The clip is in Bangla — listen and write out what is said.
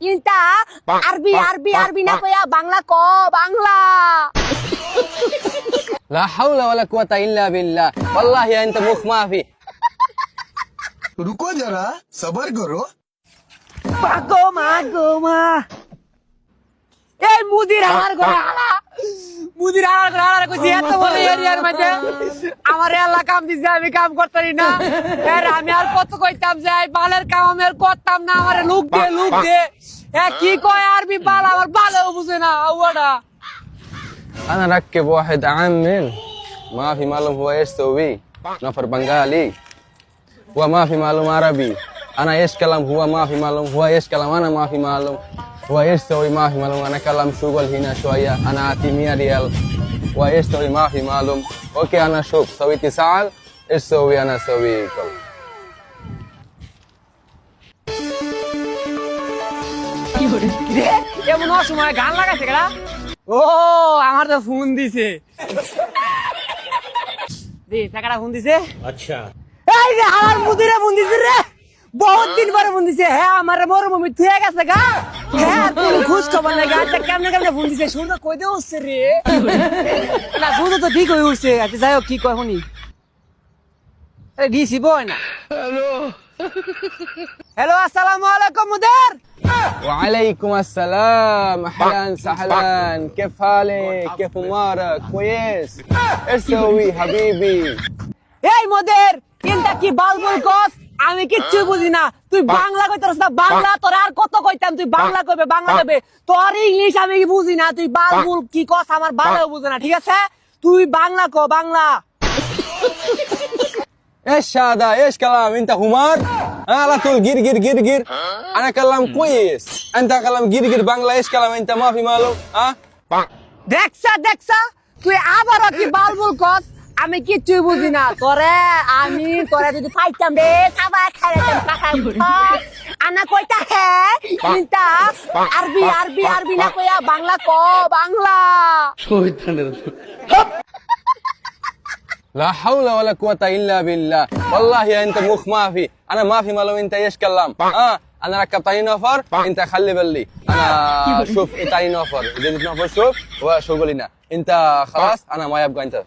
انت عربي না কইয়া বাংলা ক বাংলা لا حول ولا قوة إلا بالله والله أنت مخ ما في रुको जरा सबर करो পাগো মা এই মুদির হালার করে হালা কইছি এত বড় এরিয়ার মধ্যে আমার আল্লাহ কাম দিছে আমি কাম করতারি না এর আমি আর কত কইতাম যে এই বালের কাম আমি আর করতাম না আমারে লুক দে এ কি কয় আরবি বাল আমার বালেও বুঝে না ওটা أنا ركب واحد عامل ما في معلوم هو إيش سوي نفر بنغالي هو ما في معلوم عربي أنا إيش كلام هو ما في معلوم هو إيش كلام أنا ما في معلوم هو إيش سوي ما في معلوم أنا كلام شغل هنا شوية أنا أعطي 100 ريال هو إيش سوي ما في معلوم أوكي أنا شوف سوي اتصال إيش سوي أنا سوي كل এমন অসময় গান লাগাইছে কেডা ও আমার তো ফোন দিছে দে টাকাটা ফোন দিছে আচ্ছা এই যে আমার মুদিরে ফোন দিছে রে বহুত দিন পরে ফোন দিছে হ্যাঁ আমার মরমমি থুয়ে গেছে গা হ্যাঁ তুই খুশ খবর না গাটা কেমনে ফোন দিছে শুনতে কই দে উঠছে রে না শুনতে তো ঠিক হই উঠছে আচ্ছা যাই হোক কি কয় শুনি আরে ডিসি বয় না হ্যালো আসসালামু আলাইকুম মুদির وعليكم السلام أهلا سهلا كيف حالك كيف أمورك كويس إيش سوي حبيبي এই মোদের কিন্তু কি বালবুল কস আমি কিচ্ছু বুঝি না তুই বাংলা কইতারস না বাংলা তোর আর কত কইতাম তুই বাংলা কইবে তোর ইংলিশ আমি কি বুঝি না তুই বালবুল কি কস আমার ভালো বুঝে না ঠিক আছে তুই বাংলা কো বাংলা ايش هذا ايش كلام انت حمار انا على طول جير انا كلام كويس انت كلام جير بانجلا ايش كلام انت ما في معلوم ها দেখছা তুই আবার কি বালবুল কস আমি কিচ্ছু বুঝি না তোরে যদি পাইতাম রে সাবা খাইতাম কাকা আনা কইতা হে চিন্তা আরবি না কইয়া বাংলা ক বাংলা لا حول ولا قوة إلا بالله والله انت مخ ما في انا ما في معلوم انت ايش كلام انا ركبت تاني نفر انت خلي بالي انا شوف تاني نفر جديد نفر شوف وشغلنا انت خلاص انا ما يبقى انت